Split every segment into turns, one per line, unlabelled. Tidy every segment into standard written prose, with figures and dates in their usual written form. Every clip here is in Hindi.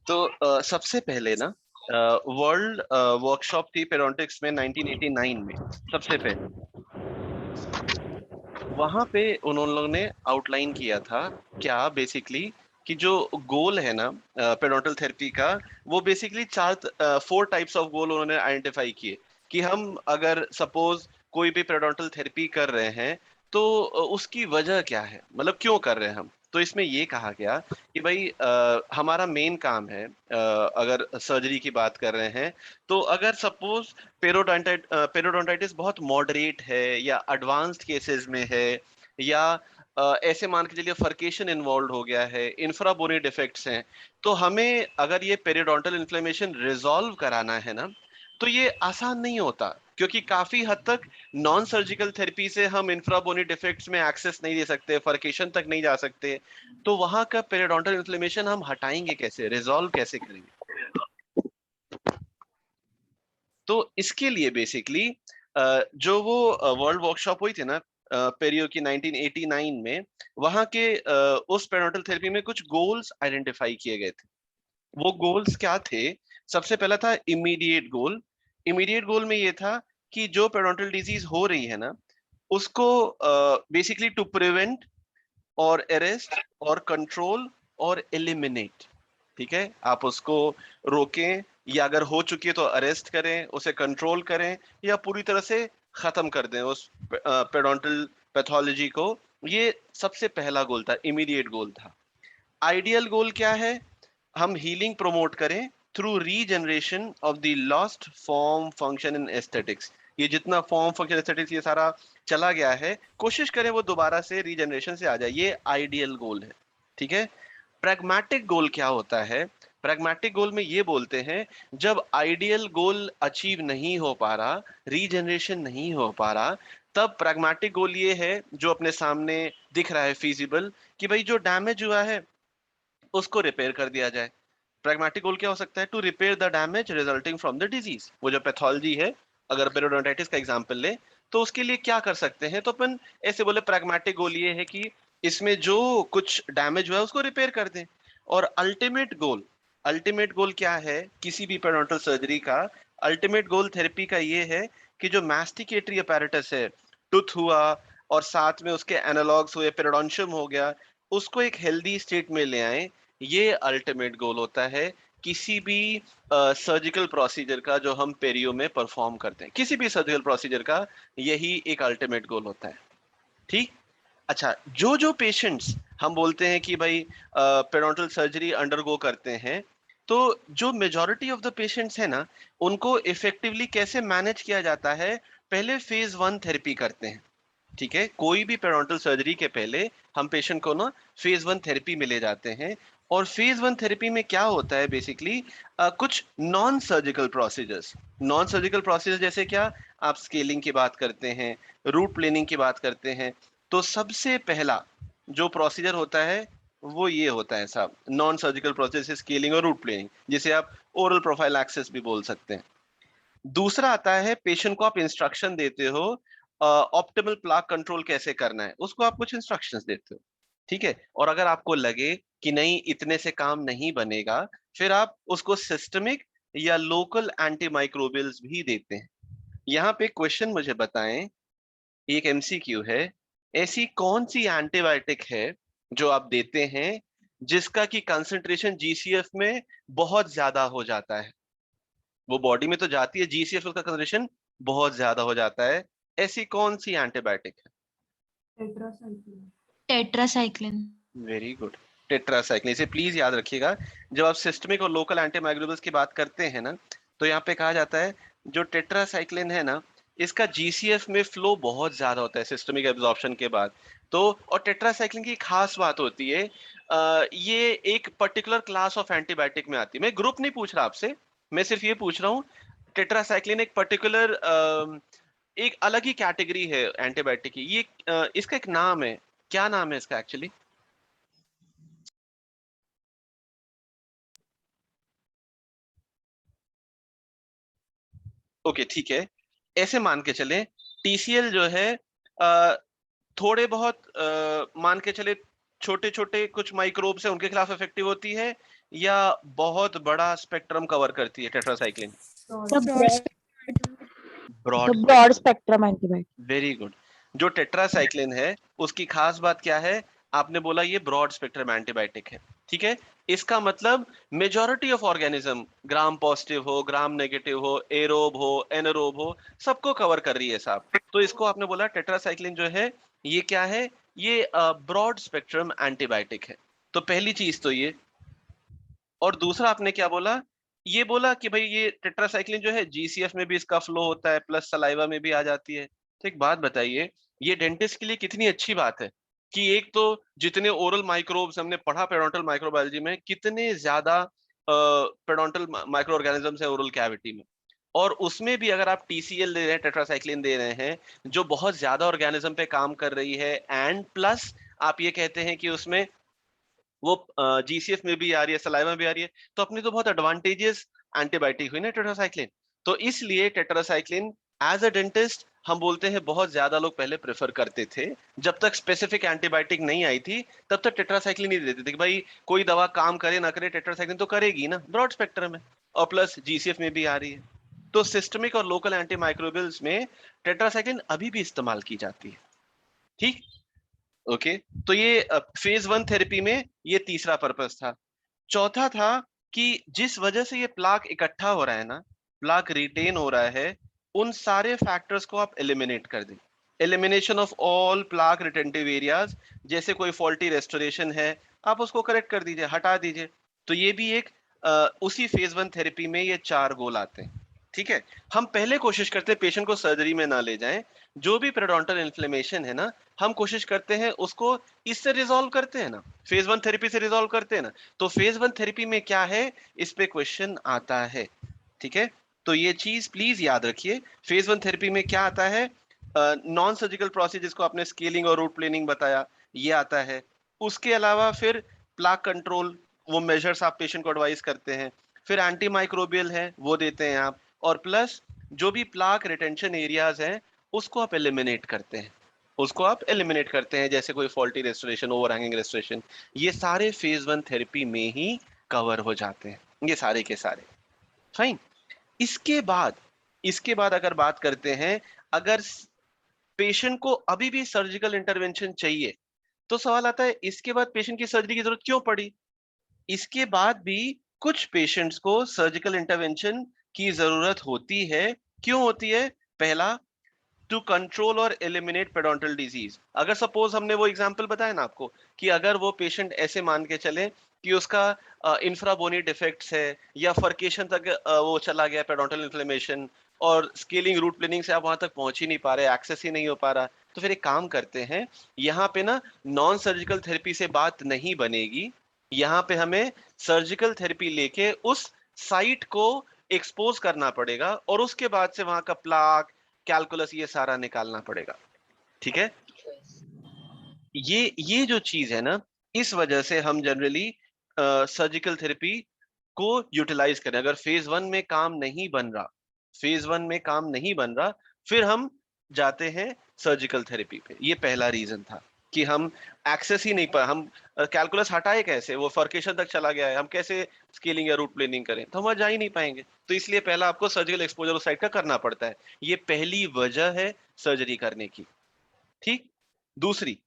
तो सबसे पहले ना वर्ल्ड वर्कशॉप थी पेरोडोंटिक्स में 1989 में, सबसे पहले वहां पे उन लोगों ने आउटलाइन किया था क्या बेसिकली कि जो गोल है ना पेरोडोंटल थेरेपी का, वो basically four types of goal उन्होंने आइडेंटिफाई किए कि हम अगर सपोज कोई भी पेरोडोंटल थेरेपी कर रहे हैं तो उसकी वजह क्या है, मतलब क्यों कर रहे हैं हम। तो इसमें ये कहा गया कि भाई हमारा मेन काम है, अगर सर्जरी की बात कर रहे हैं तो अगर सपोज पेरोडोंटाइटिस बहुत मॉडरेट है या एडवांस्ड केसेस में है, या ऐसे मान के चलिए फर्केशन इन्वॉल्व हो गया है, इंफ्राबोनी डिफेक्ट्स हैं, तो हमें अगर ये पेरिडोंटल इन्फ्लेमेशन रिजॉल्व कराना है ना, तो ये आसान नहीं होता, क्योंकि काफी हद तक नॉन सर्जिकल थेरेपी से हम इंफ्राबोनी डिफेक्ट्स में एक्सेस नहीं दे सकते, फर्केशन तक नहीं जा सकते। तो वहां का पेरिडोंटल इन्फ्लेमेशन हम हटाएंगे कैसे, रिजॉल्व कैसे करेंगे। तो इसके लिए बेसिकली जो वो वर्ल्ड वर्कशॉप हुई थी ना पेरियो की 1989 में, वहां के उस पेरिडोंटल थेरेपी में कुछ गोल्स आइडेंटिफाई किए गए थे। वो गोल्स क्या थे? सबसे पहला था इमीडिएट गोल। इमीडिएट गोल में ये था कि जो पेरिडोंटल डिजीज हो रही है ना, उसको बेसिकली टू प्रिवेंट और अरेस्ट और कंट्रोल और एलिमिनेट। ठीक है, आप उसको रोकें, या अगर हो चुकी है तो अरेस्ट करें, उसे कंट्रोल करें, या पूरी तरह से खत्म कर दें उस पेडोंटल पैथोलॉजी को। ये सबसे पहला गोल था, इमीडिएट गोल था। आइडियल गोल क्या है? हम हीलिंग प्रमोट करें through regeneration of the lost form function in aesthetics. ये जितना फॉर्म फंक्शन एस्थेटिक्स ये सारा चला गया है, कोशिश करें वो दोबारा से रीजनरेशन से आ जाए, ये आइडियल गोल है। ठीक है। प्रैग्मेटिक गोल क्या होता है? प्रैग्मेटिक गोल में ये बोलते हैं जब आइडियल गोल अचीव नहीं हो पा रहा, रीजनरेशन नहीं हो पा रहा, तब प्रैग्मेटिक गोल ये है जो अपने सामने दिख रहा है फिजिबल, कि भाई जो डैमेज हुआ है उसको रिपेयर कर दिया जाए। प्रैग्मेटिक गोल क्या हो सकता है? To repair the damage resulting from the disease. वो जो पैथोलॉजी है, अगर पेरियोडोंटाइटिस का एग्जांपल ले, तो उसके लिए क्या कर सकते हैं? तो अपन ऐसे बोले प्रैग्मेटिक गोल ये है कि इसमें जो कुछ डैमेज हुआ है उसको रिपेयर कर दें। और अल्टीमेट गोल क्या है किसी भी पेरियोडोंटल सर्जरी का? अल्टीमेट गोल थेरेपी का ये है कि जो मास्टिकेटरी अपैरेटस है, टूथ हुआ और साथ में उसके एनालॉग्स हुए, पेरिडोन्शियम हो गया, उसको एक हेल्दी स्टेट में ले आए। ये अल्टीमेट गोल होता है किसी भी सर्जिकल प्रोसीजर का जो हम पेरियो में परफॉर्म करते हैं, किसी भी सर्जिकल प्रोसीजर का यही एक अल्टीमेट गोल होता है। ठीक। अच्छा, जो जो पेशेंट्स हम बोलते हैं कि भाई पेरिडोंटल सर्जरी अंडरगो करते हैं, तो जो मेजॉरिटी ऑफ द पेशेंट्स है ना, उनको इफेक्टिवली कैसे मैनेज किया जाता है? पहले फेज 1 थेरेपी करते हैं। ठीक है, कोई भी पेरिडोंटल सर्जरी के पहले हम पेशेंट को ना फेज 1 थेरेपी में ले जाते हैं। और फेज 1 थेरेपी में क्या होता है बेसिकली, कुछ नॉन सर्जिकल प्रोसीजर्स जैसे क्या, आप स्केलिंग की बात करते हैं, रूट प्लेनिंग की बात करते हैं। तो सबसे पहला जो प्रोसीजर होता है वो ये होता है साहब, नॉन सर्जिकल प्रोसेस, स्केलिंग और रूट प्लेनिंग, जिसे आप ओरल प्रोफाइल एक्सेस भी बोल सकते हैं। दूसरा आता है पेशेंट को आप इंस्ट्रक्शन देते हो, ऑप्टिमल प्लाक कंट्रोल कैसे करना है, उसको आप कुछ इंस्ट्रक्शंस देते हो। ठीक है, और अगर आपको लगे कि नहीं इतने से काम नहीं बनेगा, फिर आप उसको सिस्टमिक या लोकल एंटीमाइक्रोबियल्स भी देते हैं। यहाँ पे क्वेश्चन मुझे बताएं, एक एमसीक्यू है, ऐसी कौन सी एंटीबायोटिक है जो आप देते हैं जिसका कि कंसंट्रेशन जीसीएफ में बहुत ज्यादा हो जाता है? वो बॉडी में तो जाती है, जीसीएफ उसका कंसंट्रेशन बहुत ज्यादा हो जाता है, ऐसी कौन सी एंटीबायोटिक है?
Tetracycline.
Tetracycline.
Very good, tetracycline. इसे प्लीज याद रखिएगा, जब आप सिस्टमिक और लोकल एंटीमाइग्रेबल्स की बात करते हैं ना, तो यहाँ पे कहा जाता है जो टेट्रासाइक्लिन है ना, इसका जीसीएफ में फ्लो बहुत ज्यादा होता है सिस्टमिक एब्जॉर्प्शन के बाद। तो और टेट्रासाइक्लिन की खास बात होती है, ये एक पर्टिकुलर क्लास ऑफ एंटीबायोटिक में आती है। मैं ग्रुप नहीं पूछ रहा आपसे, मैं सिर्फ ये पूछ रहा हूँ, टेट्रासाइक्लिन एक पर्टिकुलर एक अलग ही कैटेगरी है एंटीबायोटिक की। ये इसका एक नाम है, क्या नाम है इसका एक्चुअली? ओके ठीक है, ऐसे मान के चले टीसीएल जो है अ, थोड़े बहुत मान के चले छोटे छोटे कुछ माइक्रोब्स है उनके खिलाफ इफेक्टिव होती है, या बहुत बड़ा स्पेक्ट्रम कवर करती है tetracycline? Broad
broad
spectrum.
Spectrum antibiotic.
Very good. जो टेट्रासाइक्लिन है उसकी खास बात क्या है? आपने बोला ये ब्रॉड स्पेक्ट्रम एंटीबायोटिक है, ठीक है। इसका मतलब majority of organism, gram positive हो, ग्राम नेगेटिव हो, एरोब हो, एनारोब हो, सबको कवर कर रही है साहब। तो इसको आपने बोला टेट्रासाइक्लिन जो है ये क्या है? ये ब्रॉड स्पेक्ट्रम एंटीबायोटिक है। तो पहली चीज तो ये। और दूसरा आपने क्या बोला? ये बोला कि भाई ये टेट्रासाइक्लिन जो है जीसीएफ में भी इसका फ्लो होता है, प्लस सलाइवा में भी आ जाती है। तो एक बात बताइए, ये डेंटिस्ट के लिए कितनी अच्छी बात है कि एक तो जितने ओरल माइक्रोब्स हमने पढ़ा पेरोडोंटल माइक्रोबायोलॉजी में, कितने ज्यादा पेरोडोंटल माइक्रो ऑर्गेनिजम्स है ओरल कैविटी में, और उसमें भी अगर आप टीसीएल दे रहे हैं, टेट्रासाइक्लिन दे रहे हैं, जो बहुत ज्यादा ऑर्गेनिज्म पे काम कर रही है, एंड प्लस आप ये कहते हैं कि उसमें वो जीसीएफ में भी आ रही है, सलाइवा में भी आ रही है, तो अपनी तो बहुत एडवांटेजेस एंटीबायोटिक हुई ना टेट्रासाइक्लिन। तो इसलिए टेट्रासाइक्लिन एज अ डेंटिस्ट हम बोलते हैं बहुत ज्यादा लोग पहले प्रेफर करते थे। जब तक स्पेसिफिक एंटीबायोटिक नहीं आई थी तब तक टेट्रासाइक्लिन ही देते थे कि भाई कोई दवा काम करे ना करे, टेट्रासाइक्लिन तो करेगी ना, ब्रॉड स्पेक्ट्रम है और प्लस जीसीएफ में भी आ रही है। तो सिस्टमिक और लोकल एंटीमाइक्रोबियल्स में टेट्रासाइक्लिन अभी भी इस्तेमाल की जाती है, ठीक। ओके। तो ये फेज 1 थेरेपी में ये तीसरा पर्पस था। चौथा था कि जिस वजह से ये प्लाक इकट्ठा हो रहा है ना, प्लाक रिटेन हो रहा है, उन सारे फैक्टर्स को आप एलिमिनेट कर दें। Elimination of all plaque retentive areas. जैसे कोई फॉल्टी रेस्टोरेशन है, आप उसको करेक्ट कर दीजिए, हटा दीजिए। तो ये भी एक उसी फेज 1 थेरेपी में ये 4 गोल आते हैं, ठीक है। हम पहले कोशिश करते हैं पेशेंट को सर्जरी में ना ले जाएं। जो भी पेरिडोंटल इन्फ्लेमेशन है ना, हम कोशिश करते हैं उसको इससे रिजॉल्व करते हैं ना, फेज 1 थेरेपी से रिजॉल्व करते हैं ना। तो फेज 1 थेरेपी में क्या है, इस पे क्वेश्चन आता है, ठीक है। तो ये चीज प्लीज याद रखिए, फेज 1 थेरेपी में क्या आता है? नॉन सर्जिकल प्रोसीजर जिसको आपने स्केलिंग और रूट प्लेनिंग बताया, ये आता है। उसके अलावा फिर प्लाक कंट्रोल, वो मेजर्स आप पेशेंट को एडवाइस करते हैं। फिर एंटी माइक्रोबियल है वो देते हैं आप, और प्लस जो भी प्लाक रिटेंशन एरियाज हैं उसको आप एलिमिनेट करते हैं, उसको आप एलिमिनेट करते हैं, जैसे कोई फॉल्टी रेस्टोरेशन, ओवरहैंगिंग रेस्टोरेशन। ये सारे फेज 1 थेरेपी में ही कवर हो जाते हैं, ये सारे के सारे। फाइन। इसके बाद, अगर बात करते हैं, अगर पेशेंट को अभी भी सर्जिकल इंटरवेंशन चाहिए, तो सवाल आता है इसके बाद पेशेंट की सर्जरी की जरूरत क्यों पड़ी? इसके बाद भी कुछ पेशेंट्स को सर्जिकल इंटरवेंशन की जरूरत होती है। क्यों होती है? पहला, टू कंट्रोल और एलिमिनेट पेडोंटल डिजीज। अगर सपोज हमने वो एग्जांपल बताया ना आपको, कि अगर वो पेशेंट ऐसे मान के चले कि उसका इंफ्राबोनी डिफेक्ट्स है, या फर्केशन तक वो चला गया पेडोंटल इन्फ्लेमेशन, और स्केलिंग रूट प्लेनिंग से आप वहां तक पहुंच ही नहीं पा रहे, एक्सेस ही नहीं हो पा रहा, तो फिर एक काम करते हैं, यहाँ पे ना नॉन सर्जिकल थेरेपी से बात नहीं बनेगी। यहाँ पे हमें सर्जिकल थेरेपी लेके उस साइट को एक्सपोज करना पड़ेगा, और उसके बाद से वहां का प्लाक, कैलकुलस, ये सारा निकालना पड़ेगा, ठीक है। ये जो चीज है ना, इस वजह से हम जनरली सर्जिकल थेरेपी को यूटिलाइज करें। अगर फेज 1 में काम नहीं बन रहा, फिर हम जाते हैं सर्जिकल थेरेपी पे। ये पहला रीजन था कि हम एक्सेस ही नहीं पा, हम कैलकुलस हटाए कैसे, वो फर्केशन तक चला गया है, हम कैसे स्केलिंग या रूट प्लेनिंग करें, तो हम वहां जा ही नहीं पाएंगे। तो इसलिए पहला आपको सर्जिकल एक्सपोजर उस साइड का करना पड़ता है। ये पहली वजह है सर्जरी करने की, ठीक। दूसरी,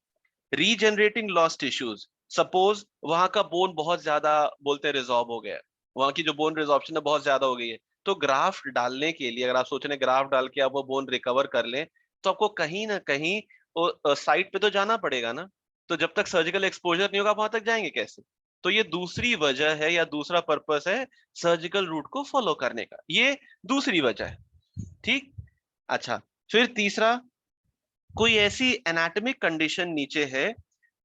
रीजनरेटिंग लॉस्ट टिश्यूज। सपोज वहां का बोन बहुत ज्यादा बोलते हैं रिजॉर्ब हो गया है, वहां की जो बोन रिजॉर्प्शन है बहुत ज्यादा हो गई है, तो ग्राफ्ट डालने के लिए, अगर आप सोच रहे हैं ग्राफ्ट डाल के आप वो बोन रिकवर कर लें, तो आपको कहीं ना कहीं साइट पे तो जाना पड़ेगा ना। तो जब तक सर्जिकल एक्सपोजर नहीं होगा आप वहां तक जाएंगे कैसे? तो ये दूसरी वजह है, या दूसरा पर्पस है सर्जिकल रूट को फॉलो करने का, ये दूसरी वजह है, ठीक। अच्छा, फिर तीसरा, कोई ऐसी एनाटॉमिक कंडीशन नीचे है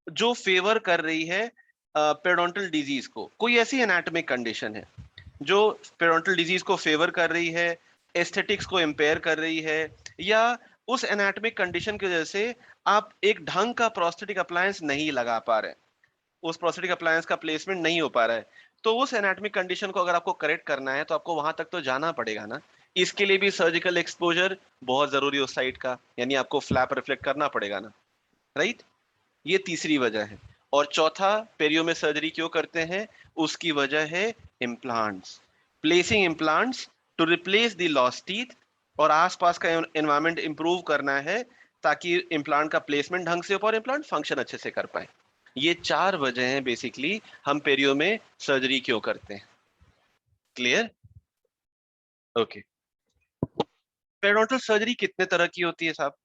जो फेवर कर रही है पेरिडोंटल डिजीज को। कोई ऐसी एनाटॉमिक कंडीशन है जो पेरिडोंटल डिजीज को फेवर कर रही है, एस्थेटिक्स को इम्पेयर कर रही है, या उस एनाटॉमिक कंडीशन की वजह से आप एक ढंग का प्रोस्थेटिक अप्लायंस नहीं लगा पा रहे, उस प्रोस्थेटिक अप्लायंस का प्लेसमेंट नहीं हो पा रहा है, तो उस एनाटॉमिक कंडीशन को अगर आपको करेक्ट करना है तो आपको वहां तक तो जाना पड़ेगा ना। इसके लिए भी सर्जिकल एक्सपोजर बहुत जरूरी है उस साइड का, यानी आपको फ्लैप रिफ्लेक्ट करना पड़ेगा ना, राइट। ये तीसरी वजह है। और चौथा, पेरियो में सर्जरी क्यों करते हैं, उसकी वजह है implants, placing implants to replace the lost teeth, और आसपास का एनवायरनमेंट इंप्रूव करना है ताकि इम्प्लांट का प्लेसमेंट ढंग से हो और इम्प्लांट फंक्शन अच्छे से कर पाए। ये 4 वजह हैं बेसिकली हम पेरियो में सर्जरी क्यों करते हैं। क्लियर? ओके। पेरियोडोंटल सर्जरी कितने तरह की होती है साहब?